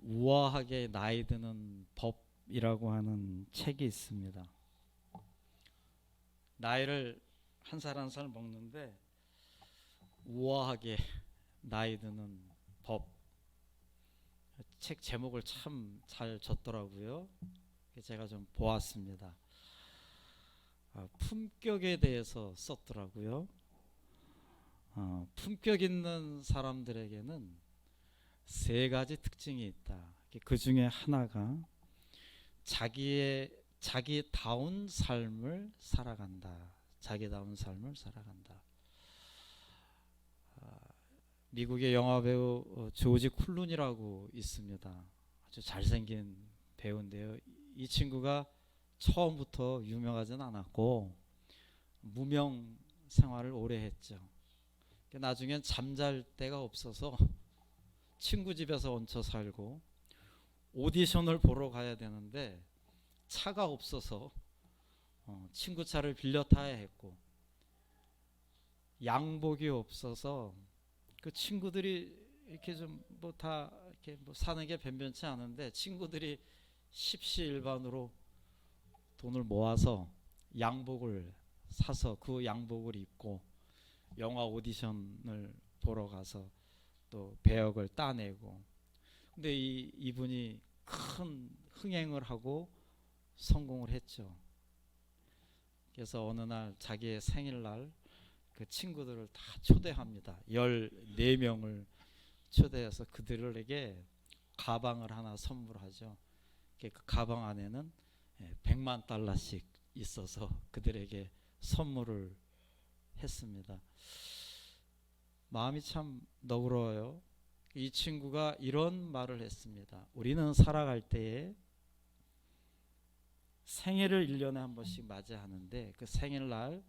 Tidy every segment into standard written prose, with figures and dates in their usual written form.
우아하게 나이 드는 법이라고 하는 책이 있습니다. 나이를 한 살 한 살 먹는데 우아하게 나이 드는 법. 책 제목을 참 잘 줬더라고요. 제가 좀 보았습니다. 품격에 대해서 썼더라고요. 품격 있는 사람들에게는 세 가지 특징이 있다. 그 중에 하나가 자기다운 삶을 살아간다. 자기다운 삶을 살아간다. 미국의 영화배우 조지 클루니라고 있습니다. 아주 잘생긴 배우인데요. 이 친구가 처음부터 유명하진 않았고 무명 생활을 오래 했죠. 나중엔 잠잘 데가 없어서 친구 집에서 얹혀 살고 오디션을 보러 가야 되는데 차가 없어서 친구 차를 빌려 타야 했고 양복이 없어서 그 친구들이 이렇게 좀 뭐 다 이렇게 뭐 사는 게 변변치 않은데 친구들이 십시일반으로 돈을 모아서 양복을 사서 그 양복을 입고 영화 오디션을 보러 가서 또 배역을 따내고, 근데 이분이 큰 흥행을 하고 성공을 했죠. 그래서 어느 날 자기의 생일날 그 친구들을 다 초대합니다. 14명을 초대해서 그들에게 가방을 하나 선물하죠. 그 가방 안에는 100만 달러씩 있어서 그들에게 선물을 했습니다. 마음이 참 너그러워요. 이 친구가 이런 말을 했습니다. 우리는 살아갈 때에 생일을 1년에 한 번씩 맞이하는데 그 생일날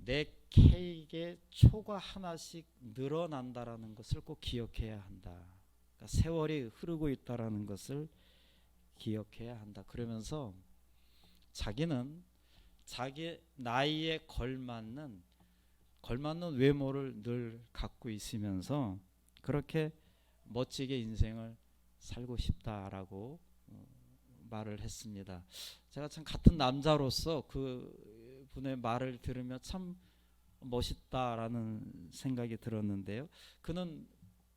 내 케이크에 초가 하나씩 늘어난다라는 것을 꼭 기억해야 한다. 그러니까 세월이 흐르고 있다라는 것을 기억해야 한다. 그러면서 자기는 자기 나이에 걸맞는 외모를 늘 갖고 있으면서 그렇게 멋지게 인생을 살고 싶다라고 말을 했습니다. 제가 참 같은 남자로서 그 분의 말을 들으며 참 멋있다라는 생각이 들었는데요. 그는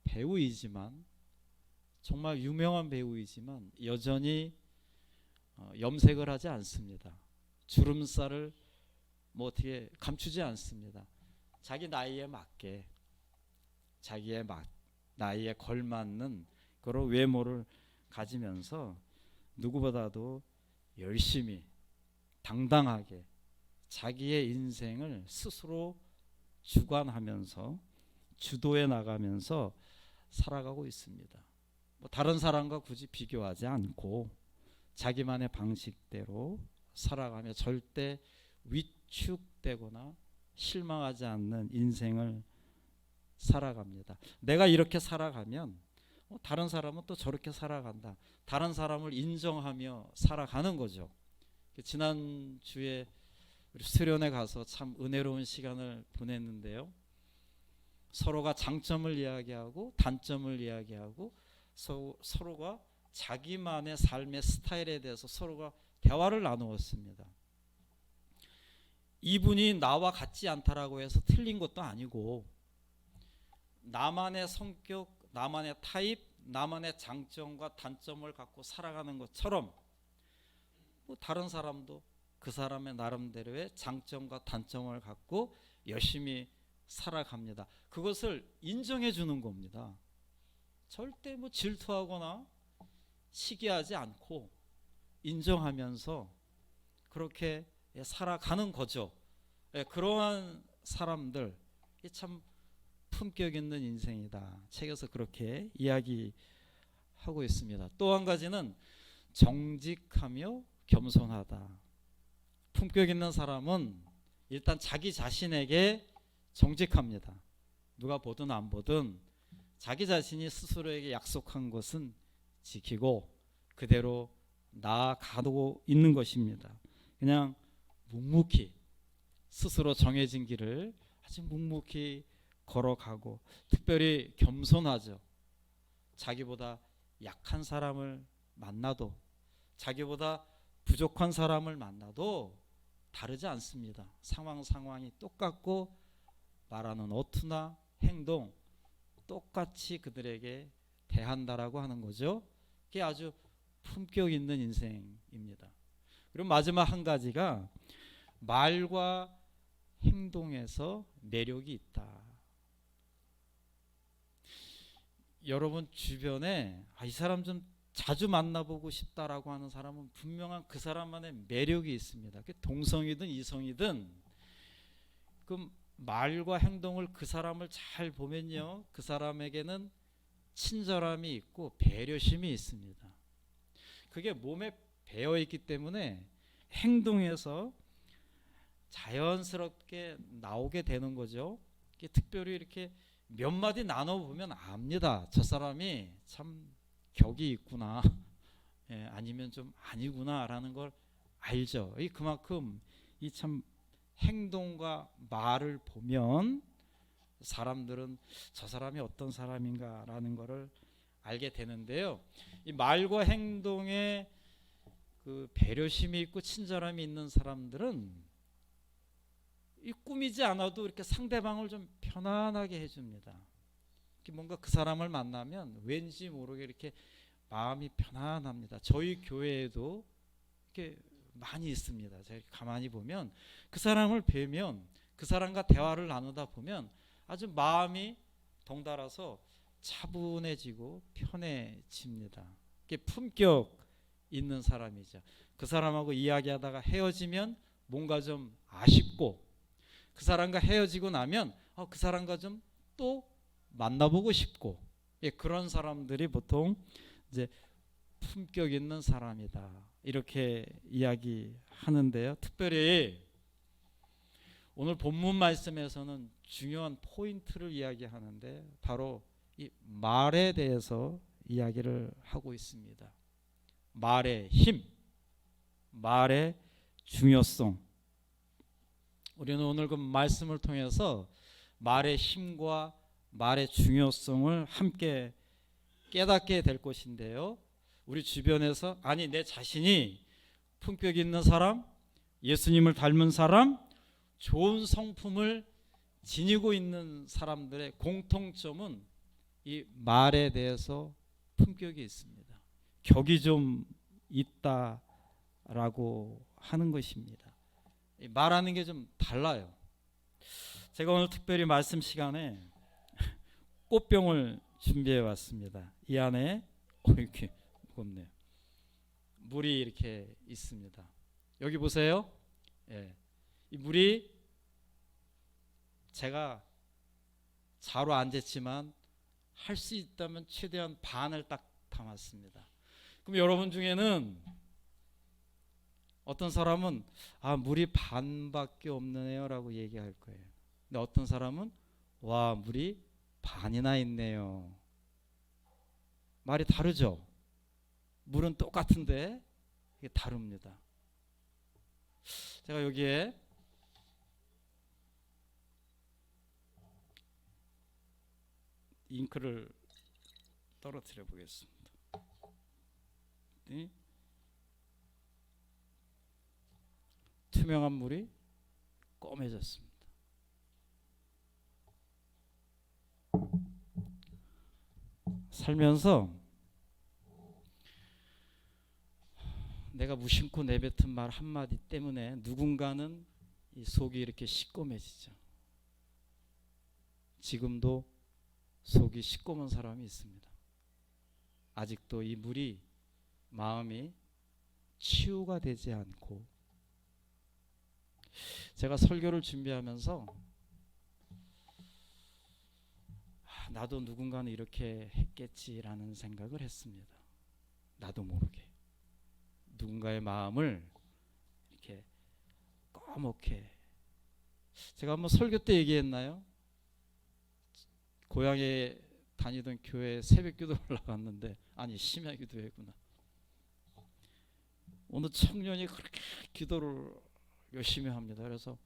배우이지만 정말 유명한 배우이지만 여전히 염색을 하지 않습니다. 주름살을 뭐 어떻게 감추지 않습니다. 자기 나이에 맞게 자기의 나이에 걸맞는 그런 외모를 가지면서 누구보다도 열심히 당당하게 자기의 인생을 스스로 주관하면서 주도해 나가면서 살아가고 있습니다. 뭐 다른 사람과 굳이 비교하지 않고 자기만의 방식대로 살아가며 절대 위축되거나 실망하지 않는 인생을 살아갑니다. 내가 이렇게 살아가면 다른 사람은 또 저렇게 살아간다. 다른 사람을 인정하며 살아가는 거죠. 지난주에 우리 수련회 가서 참 은혜로운 시간을 보냈는데요. 서로가 장점을 이야기하고 단점을 이야기하고 서로가 자기만의 삶의 스타일에 대해서 서로가 대화를 나누었습니다. 이분이 나와 같지 않다라고 해서 틀린 것도 아니고 나만의 성격, 나만의 타입, 나만의 장점과 단점을 갖고 살아가는 것처럼 뭐 다른 사람도 그 사람의 나름대로의 장점과 단점을 갖고 열심히 살아갑니다. 그것을 인정해 주는 겁니다. 절대 뭐 질투하거나 시기하지 않고 인정하면서 그렇게 살아가는 거죠. 그러한 사람들 참 품격 있는 인생이다. 책에서 그렇게 이야기하고 있습니다. 또 한 가지는 정직하며 겸손하다. 품격 있는 사람은 일단 자기 자신에게 정직합니다. 누가 보든 안 보든 자기 자신이 스스로에게 약속한 것은 지키고 그대로 나아가고 있는 것입니다. 그냥 묵묵히 스스로 정해진 길을 아주 묵묵히 걸어가고 특별히 겸손하죠. 자기보다 약한 사람을 만나도, 자기보다 부족한 사람을 만나도 다르지 않습니다. 상황이 똑같고 말하는 어투나 행동 똑같이 그들에게 대한다라고 하는 거죠. 그게 아주 품격 있는 인생입니다. 그리고 마지막 한 가지가 말과 행동에서 매력이 있다. 여러분 주변에 이 사람 좀 자주 만나보고 싶다라고 하는 사람은 분명한 그 사람만의 매력이 있습니다. 동성이든 이성이든 그 말과 행동을 그 사람을 잘 보면요, 그 사람에게는 친절함이 있고 배려심이 있습니다. 그게 몸에 배어 있기 때문에 행동에서 자연스럽게 나오게 되는 거죠. 특별히 이렇게 몇 마디 나눠보면 압니다. 저 사람이 참 격이 있구나, 아니면 좀 아니구나 라는 걸 알죠. 그만큼 이 참 행동과 말을 보면 사람들은 저 사람이 어떤 사람인가 라는 것을 알게 되는데요. 이 말과 행동에 그 배려심이 있고 친절함이 있는 사람들은 이 꾸미지 않아도 이렇게 상대방을 좀 편안하게 해줍니다. 뭔가 그 사람을 만나면 왠지 모르게 이렇게 마음이 편안합니다. 저희 교회에도 이렇게 많이 있습니다. 제가 가만히 보면 그 사람을 뵈면 그 사람과 대화를 나누다 보면 아주 마음이 덩달아서 차분해지고 편해집니다. 이게 품격 있는 사람이죠. 그 사람하고 이야기하다가 헤어지면 뭔가 좀 아쉽고, 그 사람과 헤어지고 나면 그 사람과 좀 또 만나보고 싶고, 그런 사람들이 보통 이제 품격 있는 사람이다 이렇게 이야기하는데요. 특별히 오늘 본문 말씀에서는 중요한 포인트를 이야기하는데 바로 이 말에 대해서 이야기를 하고 있습니다. 말의 힘, 말의 중요성. 우리는 오늘 그 말씀을 통해서 말의 힘과 말의 중요성을 함께 깨닫게 될 것인데요. 우리 주변에서 내 자신이 품격 있는 사람, 예수님을 닮은 사람, 좋은 성품을 지니고 있는 사람들의 공통점은 이 말에 대해서 품격이 있습니다. 격이 좀 있다라고 하는 것입니다. 말하는 게 좀 달라요. 제가 오늘 특별히 말씀 시간에 꽃병을 준비해 왔습니다. 이 안에 이렇게 무겁네요. 물이 이렇게 있습니다. 여기 보세요. 이 물이 제가 자로 안 쟀지만 할 수 있다면 최대한 반을 딱 담았습니다. 그럼 여러분 중에는 어떤 사람은 물이 반밖에 없네요 라고 얘기할 거예요. 근데 어떤 사람은 와, 물이 반이나 있네요. 말이 다르죠. 물은 똑같은데 이게 다릅니다. 제가 여기에 잉크를 떨어뜨려 보겠습니다. 투명한 물이 검해졌습니다. 살면서 내가 무심코 내뱉은 말 한마디 때문에 누군가는 이 속이 이렇게 시꺼매지죠. 지금도 속이 시꺼먼 사람이 있습니다. 아직도 이 물이, 마음이 치유가 되지 않고, 제가 설교를 준비하면서 나도 누군가는 이렇게 했겠지라는 생각을 했습니다. 나도 모르게 누군가의 마음을 이렇게 꺼멓게, 제가 한번 설교 때 얘기했나요? 고향에 다니던 교회 새벽 기도 올라갔는데, 심야 기도회구나. 어느 청년이 그렇게 기도를 열심히 합니다. 그래서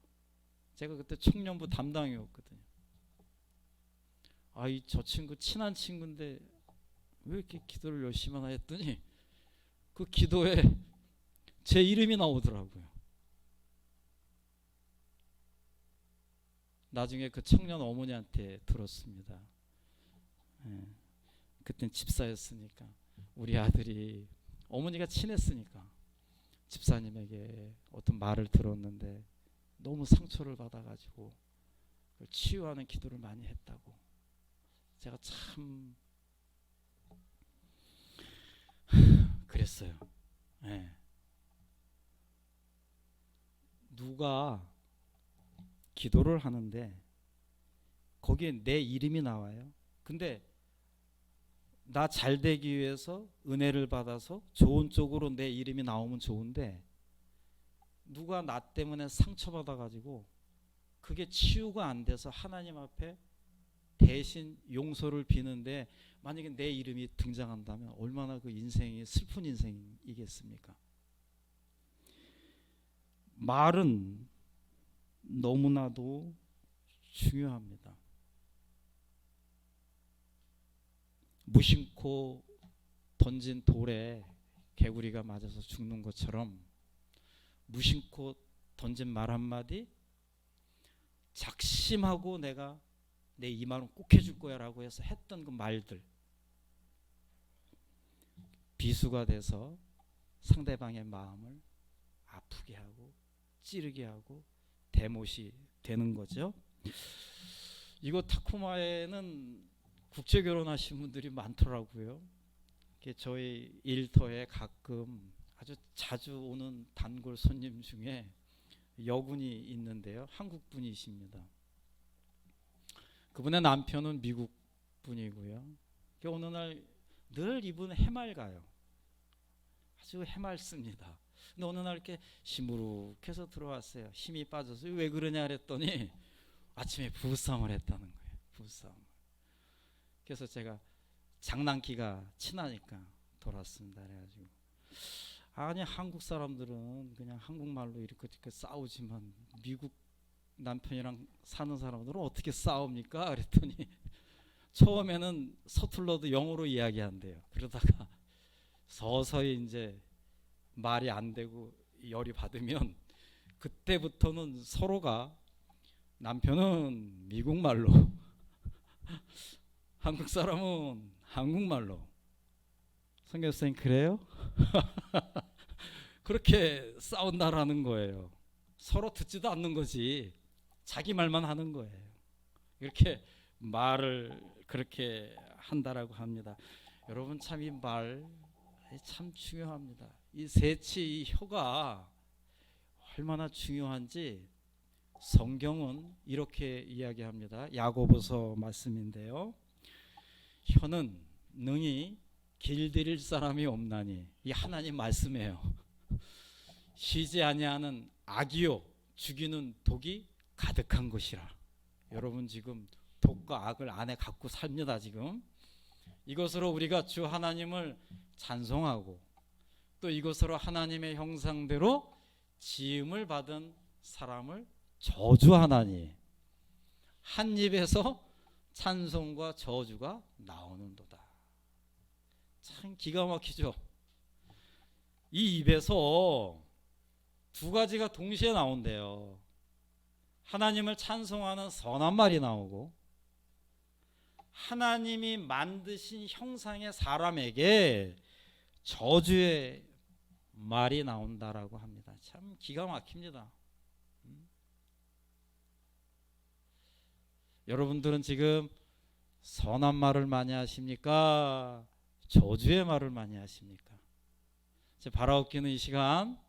제가 그때 청년부 담당이었거든요. 저 친구 친한 친구인데 왜 이렇게 기도를 열심히 하나 했더니 그 기도에 제 이름이 나오더라고요. 나중에 그 청년 어머니한테 들었습니다. 예, 그땐 집사였으니까 우리 아들이 어머니가 친했으니까 집사님에게 어떤 말을 들었는데 너무 상처를 받아가지고 치유하는 기도를 많이 했다고. 제가 참 그랬어요. 예. 누가 기도를 하는데 거기에 내 이름이 나와요. 근데 나 잘 되기 위해서 은혜를 받아서 좋은 쪽으로 내 이름이 나오면 좋은데 누가 나 때문에 상처받아 가지고 그게 치유가 안 돼서 하나님 앞에 대신 용서를 비는데 만약에 내 이름이 등장한다면 얼마나 그 인생이 슬픈 인생이겠습니까? 말은 너무나도 중요합니다. 무심코 던진 돌에 개구리가 맞아서 죽는 것처럼 무심코 던진 말 한마디 작심하고 내가 내 이 말은 꼭 해줄 거야 라고 해서 했던 그 말들 비수가 돼서 상대방의 마음을 아프게 하고 찌르게 하고 대못이 되는 거죠. 이곳 타코마에는 국제 결혼하신 분들이 많더라고요. 저희 일터에 가끔 아주 자주 오는 단골 손님 중에 여군이 있는데요. 한국 분이십니다. 그분의 남편은 미국 분이고요. 어느 날 늘 이분 해맑아요. 아주 해맑습니다. 근데 어느 날 이렇게 시무룩해서 들어왔어요. 힘이 빠져서 왜 그러냐 그랬더니 아침에 부부싸움을 했다는 거예요. 부부싸움. 그래서 제가 장난기가 친하니까 돌았습니다. 그래가지고 아니 한국 사람들은 그냥 한국말로 이렇게 싸우지만 미국 남편이랑 사는 사람들은 어떻게 싸웁니까? 그랬더니 처음에는 서툴러도 영어로 이야기한대요. 그러다가 서서히 이제 말이 안 되고 열이 받으면 그때부터는 서로가 남편은 미국말로 한국 사람은 한국말로 선교사님 그래요? 그렇게 싸운다라는 거예요. 서로 듣지도 않는 거지 자기 말만 하는 거예요. 이렇게 말을 그렇게 한다라고 합니다. 여러분 참 이 말 참 중요합니다. 이 세치 이 혀가 얼마나 중요한지 성경은 이렇게 이야기합니다. 야고보서 말씀인데요. 혀는 능히 길들일 사람이 없나니 이 하나님 말씀이에요. 쉬지 아니하는 악이요 죽이는 독이 가득한 것이라. 여러분 지금 독과 악을 안에 갖고 삽니다. 지금 이것으로 우리가 주 하나님을 찬송하고 또 이것으로 하나님의 형상대로 지음을 받은 사람을 저주하나니 한 입에서 찬송과 저주가 나오는도다. 참 기가 막히죠. 이 입에서 두 가지가 동시에 나온대요. 하나님을 찬송하는 선한 말이 나오고 하나님이 만드신 형상의 사람에게 저주의 말이 나온다라고 합니다. 참 기가 막힙니다. 여러분들은 지금 선한 말을 많이 하십니까? 저주의 말을 많이 하십니까? 제 바라옵기는 이 시간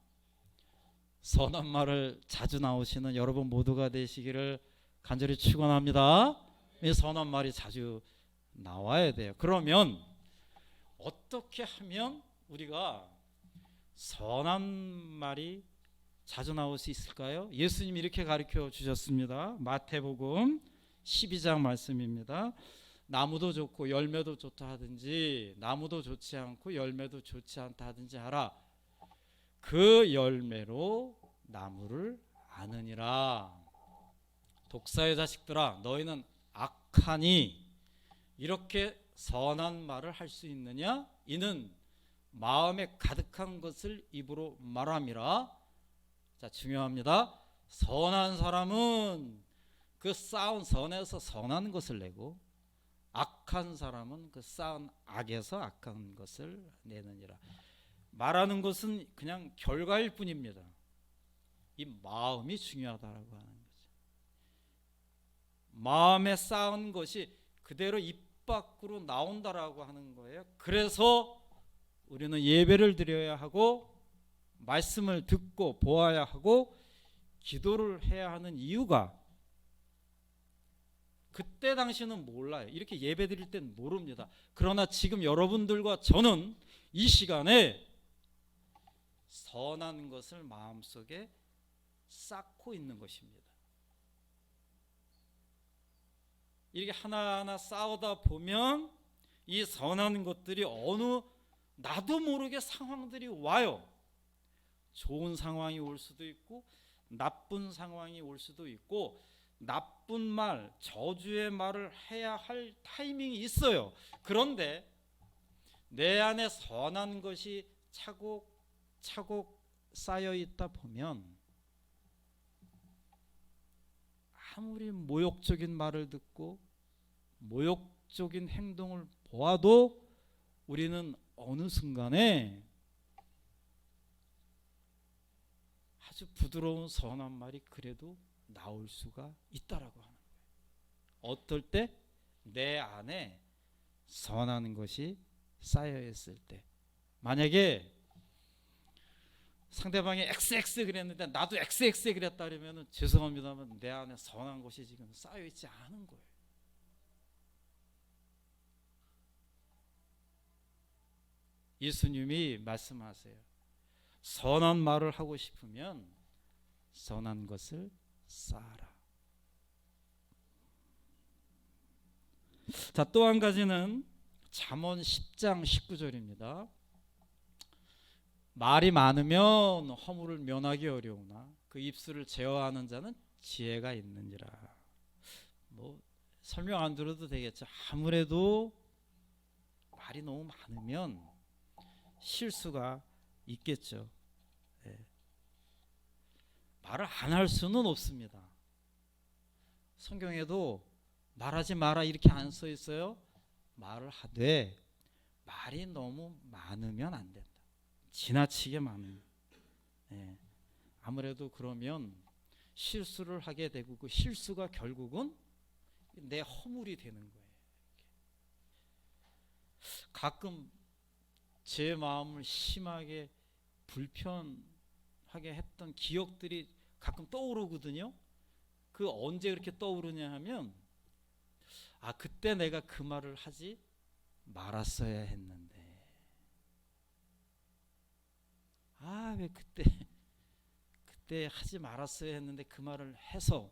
선한 말을 자주 나오시는 여러분 모두가 되시기를 간절히 축원합니다. 이 선한 말이 자주 나와야 돼요. 그러면 어떻게 하면 우리가 선한 말이 자주 나올 수 있을까요? 예수님이 이렇게 가르쳐 주셨습니다. 마태복음 12장 말씀입니다. 나무도 좋고 열매도 좋다 하든지 나무도 좋지 않고 열매도 좋지 않다 하든지 하라. 그 열매로 나무를 아느니라. 독사의 자식들아 너희는 악하니 이렇게 선한 말을 할 수 있느냐? 이는 마음에 가득한 것을 입으로 말함이라. 자, 중요합니다. 선한 사람은 그 쌓은 선에서 선한 것을 내고, 악한 사람은 그 쌓은 악에서 악한 것을 내느니라. 말하는 것은 그냥 결과일 뿐입니다. 이 마음이 중요하다라고 하는 거죠. 마음에 쌓은 것이 그대로 입 밖으로 나온다라고 하는 거예요. 그래서 우리는 예배를 드려야 하고, 말씀을 듣고 보아야 하고, 기도를 해야 하는 이유가, 그때 당시는 몰라요. 이렇게 예배 드릴 땐 모릅니다. 그러나 지금 여러분들과 저는 이 시간에 선한 것을 마음속에 쌓고 있는 것입니다. 이렇게 하나하나 쌓아다 보면 이 선한 것들이 어느 나도 모르게 상황들이 와요. 좋은 상황이 올 수도 있고 나쁜 상황이 올 수도 있고, 나쁜 말, 저주의 말을 해야 할 타이밍이 있어요. 그런데 내 안에 선한 것이 차곡차곡 쌓여 있다 보면 아무리 모욕적인 말을 듣고 모욕적인 행동을 보아도 우리는 어느 순간에 아주 부드러운 선한 말이 그래도 나올 수가 있다라고 하는 거예요. 어떨 때? 내 안에 선한 것이 쌓여 있을 때. 만약에 상대방이 XX 그랬는데 나도 XX 그랬다 그러면 죄송합니다만 내 안에 선한 것이 지금 쌓여 있지 않은 거예요. 예수님이 말씀하세요. 선한 말을 하고 싶으면 선한 것을 쌓아라. 자, 또 한 가지는 잠언 10장 19절입니다. 말이 많으면 허물을 면하기 어려우나 그 입술을 제어하는 자는 지혜가 있느니라. 뭐 설명 안 들어도 되겠죠. 아무래도 말이 너무 많으면 실수가 있겠죠. 네. 말을 안 할 수는 없습니다. 성경에도 말하지 마라 이렇게 안 써 있어요. 말을 하되 말이 너무 많으면 안 된다. 지나치게 많으면. 네. 아무래도 그러면 실수를 하게 되고 그 실수가 결국은 내 허물이 되는 거예요. 가끔 제 마음을 심하게 불편하게 했던 기억들이 가끔 떠오르거든요. 그 언제 그렇게 떠오르냐 하면 그때 내가 그 말을 하지 말았어야 했는데 왜 그때 하지 말았어야 했는데 그 말을 해서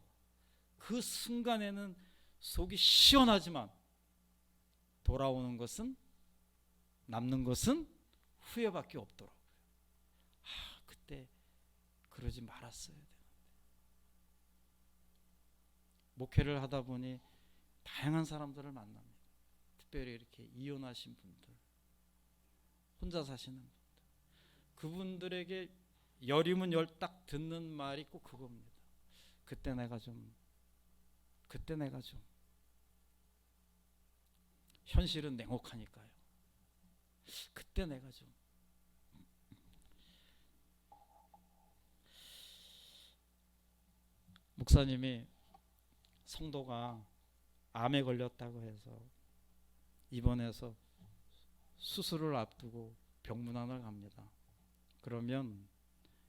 그 순간에는 속이 시원하지만 돌아오는 것은 남는 것은 후회밖에 없더라고요. 그때 그러지 말았어야 되는데. 목회를 하다 보니 다양한 사람들을 만납니다. 특별히 이렇게 이혼하신 분들, 혼자 사시는 분들, 그분들에게 여리면 열딱 듣는 말이 꼭 그겁니다. 그때 내가 좀 현실은 냉혹하니까요. 그때 내가 좀 목사님이 성도가 암에 걸렸다고 해서 입원해서 수술을 앞두고 병문안을 갑니다. 그러면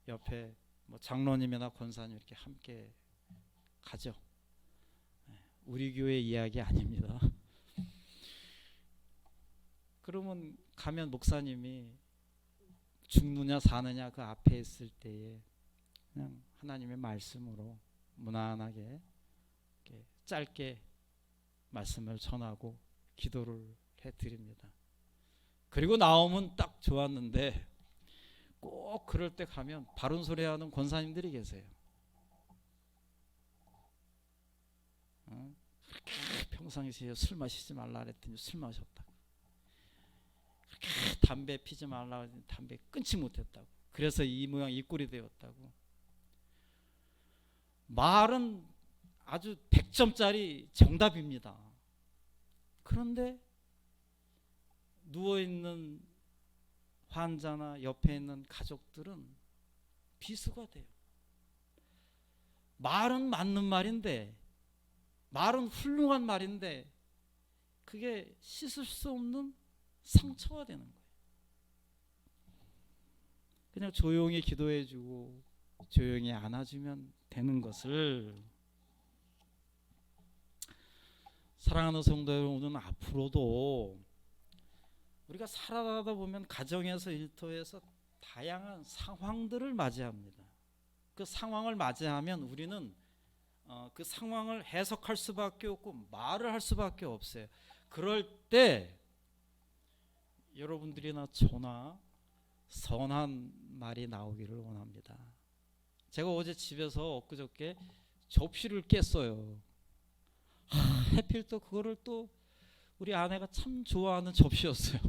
옆에 뭐 장로님이나 권사님 이렇게 함께 가죠. 우리 교회 이야기 아닙니다. 그러면 가면 목사님이 죽느냐 사느냐 그 앞에 있을 때에 그냥 하나님의 말씀으로 무난하게 이렇게 짧게 말씀을 전하고 기도를 해드립니다. 그리고 나오면 딱 좋았는데 꼭 그럴 때 가면 바른 소리 하는 권사님들이 계세요. 그렇게 평상시에 술 마시지 말라 그랬더니 술 마셨다. 담배 피지 말라고 했더니 담배 끊지 못했다고. 그래서 이 모양 이 꼴이 되었다고. 말은 아주 100점짜리 정답입니다. 그런데 누워있는 환자나 옆에 있는 가족들은 비수가 돼요. 말은 맞는 말인데, 말은 훌륭한 말인데 그게 씻을 수 없는 상처가 되는 거예요. 그냥 조용히 기도해주고 조용히 안아주면 되는 것을, 사랑하는 성도 여러분, 앞으로도 우리가 살아가다 보면 가정에서 일터에서 다양한 상황들을 맞이합니다. 그 상황을 맞이하면 우리는 그 상황을 해석할 수밖에 없고 말을 할 수밖에 없어요. 그럴 때 여러분들이나 저나 선한 말이 나오기를 원합니다. 제가 어제 집에서 엊그저께 접시를 깼어요. 하필 또 그거를 또 우리 아내가 참 좋아하는 접시였어요.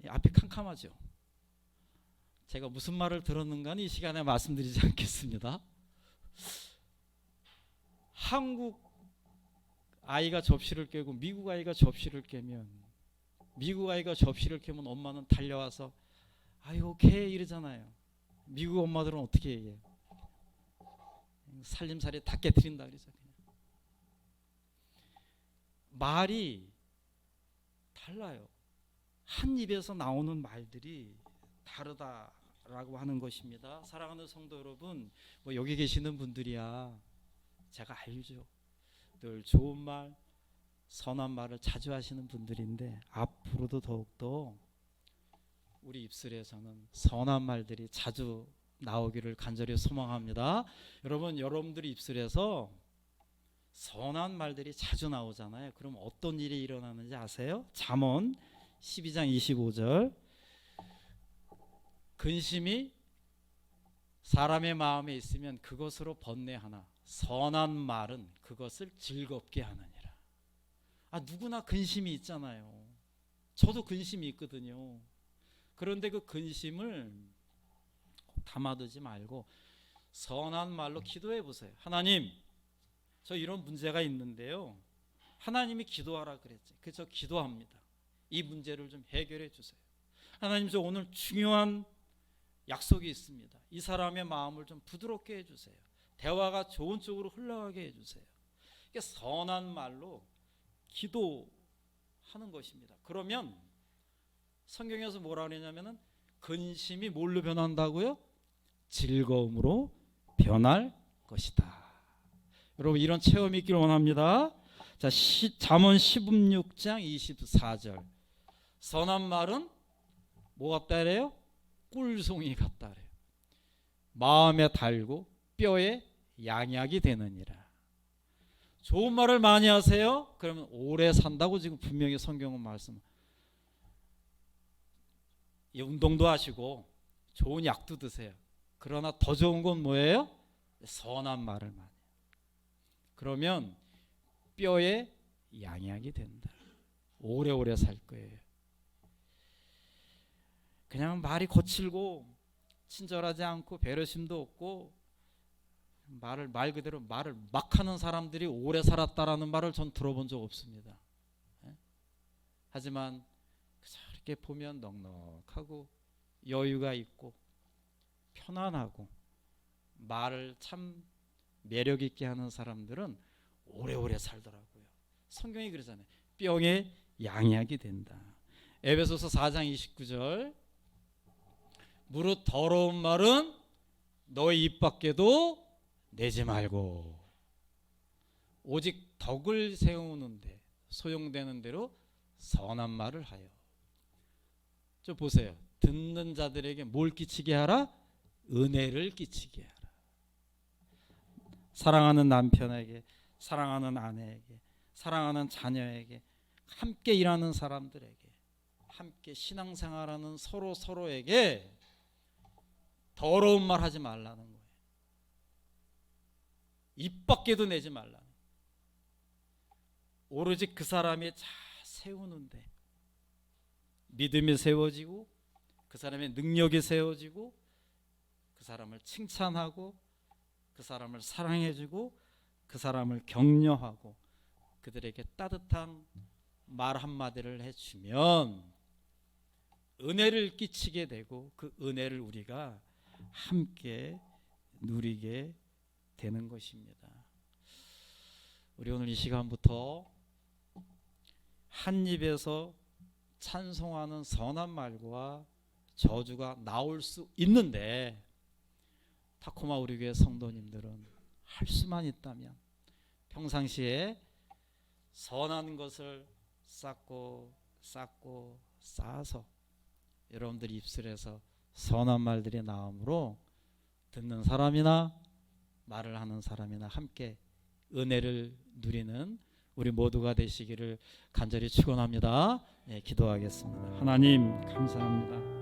앞이 캄캄하죠. 제가 무슨 말을 들었는가는 이 시간에 말씀드리지 않겠습니다. 한국 아이가 접시를 깨고 미국 아이가 접시를 깨면, 미국 아이가 접시를 깨면 엄마는 달려와서 아유 오케이 이러잖아요. 미국 엄마들은 어떻게 얘기해요? 살림살이 다 깨트린다 그러죠. 말이 달라요. 한 입에서 나오는 말들이 다르다라고 하는 것입니다. 사랑하는 성도 여러분, 뭐 여기 계시는 분들이야 제가 알죠. 늘 좋은 말, 선한 말을 자주 하시는 분들인데 앞으로도 더욱더 우리 입술에서는 선한 말들이 자주 나오기를 간절히 소망합니다. 여러분, 여러분들이 입술에서 선한 말들이 자주 나오잖아요. 그럼 어떤 일이 일어나는지 아세요? 잠언 12장 25절, 근심이 사람의 마음에 있으면 그것으로 번뇌하나 선한 말은 그것을 즐겁게 하느니라. 누구나 근심이 있잖아요. 저도 근심이 있거든요. 그런데 그 근심을 담아두지 말고 선한 말로 기도해 보세요. 하나님, 저 이런 문제가 있는데요. 하나님이 기도하라 그랬지. 그래서 기도합니다. 이 문제를 좀 해결해 주세요. 하나님, 저 오늘 중요한 약속이 있습니다. 이 사람의 마음을 좀 부드럽게 해주세요. 대화가 좋은 쪽으로 흘러가게 해주세요. 이게 선한 말로 기도하는 것입니다. 그러면 성경에서 뭐라 그러냐면은 근심이 뭘로 변한다고요? 즐거움으로 변할 것이다. 여러분, 이런 체험이 있기를 원합니다. 자, 잠언 16장 24절, 선한 말은 뭐 같다래요? 꿀송이 같다래요. 마음에 달고 뼈에 양약이 되느니라. 좋은 말을 많이 하세요. 그러면 오래 산다고 지금 분명히 성경은 말씀. 운동도 하시고 좋은 약도 드세요. 그러나 더 좋은 건 뭐예요? 선한 말을 많이. 그러면 뼈에 양약이 된다. 오래오래 살 거예요. 그냥 말이 거칠고 친절하지 않고 배려심도 없고 말 그대로 말을 막 하는 사람들이 오래 살았다라는 말을 전 들어본 적 없습니다. 하지만 저렇게 보면 넉넉하고 여유가 있고 편안하고 말을 참 매력 있게 하는 사람들은 오래오래 살더라고요. 성경이 그러잖아요. 뼈에 양약이 된다. 에베소서 4장 29절, 무릇 더러운 말은 너희 입 밖에도 내지 말고 오직 덕을 세우는데 소용되는 대로 선한 말을 하여. 저 보세요. 듣는 자들에게 뭘 끼치게 하라? 은혜를 끼치게 하라. 사랑하는 남편에게, 사랑하는 아내에게, 사랑하는 자녀에게, 함께 일하는 사람들에게, 함께 신앙생활하는 서로에게 더러운 말 하지 말라는 거예요. 입 밖에도 내지 말라는 거예요. 오로지 그 사람이 세우는데 믿음이 세워지고 그 사람의 능력이 세워지고 그 사람을 칭찬하고 그 사람을 사랑해주고 그 사람을 격려하고 그들에게 따뜻한 말 한마디를 해주면 은혜를 끼치게 되고 그 은혜를 우리가 함께 누리게 되는 것입니다. 우리 오늘 이 시간부터 한 입에서 찬송하는 선한 말과 저주가 나올 수 있는데 타코마 우리 교회 성도님들은 할 수만 있다면 평상시에 선한 것을 쌓고 쌓아서 여러분들 입술에서 선한 말들이 나오므로 듣는 사람이나 말을 하는 사람이나 함께 은혜를 누리는 우리 모두가 되시기를 간절히 축원합니다. 네, 기도하겠습니다. 하나님 감사합니다.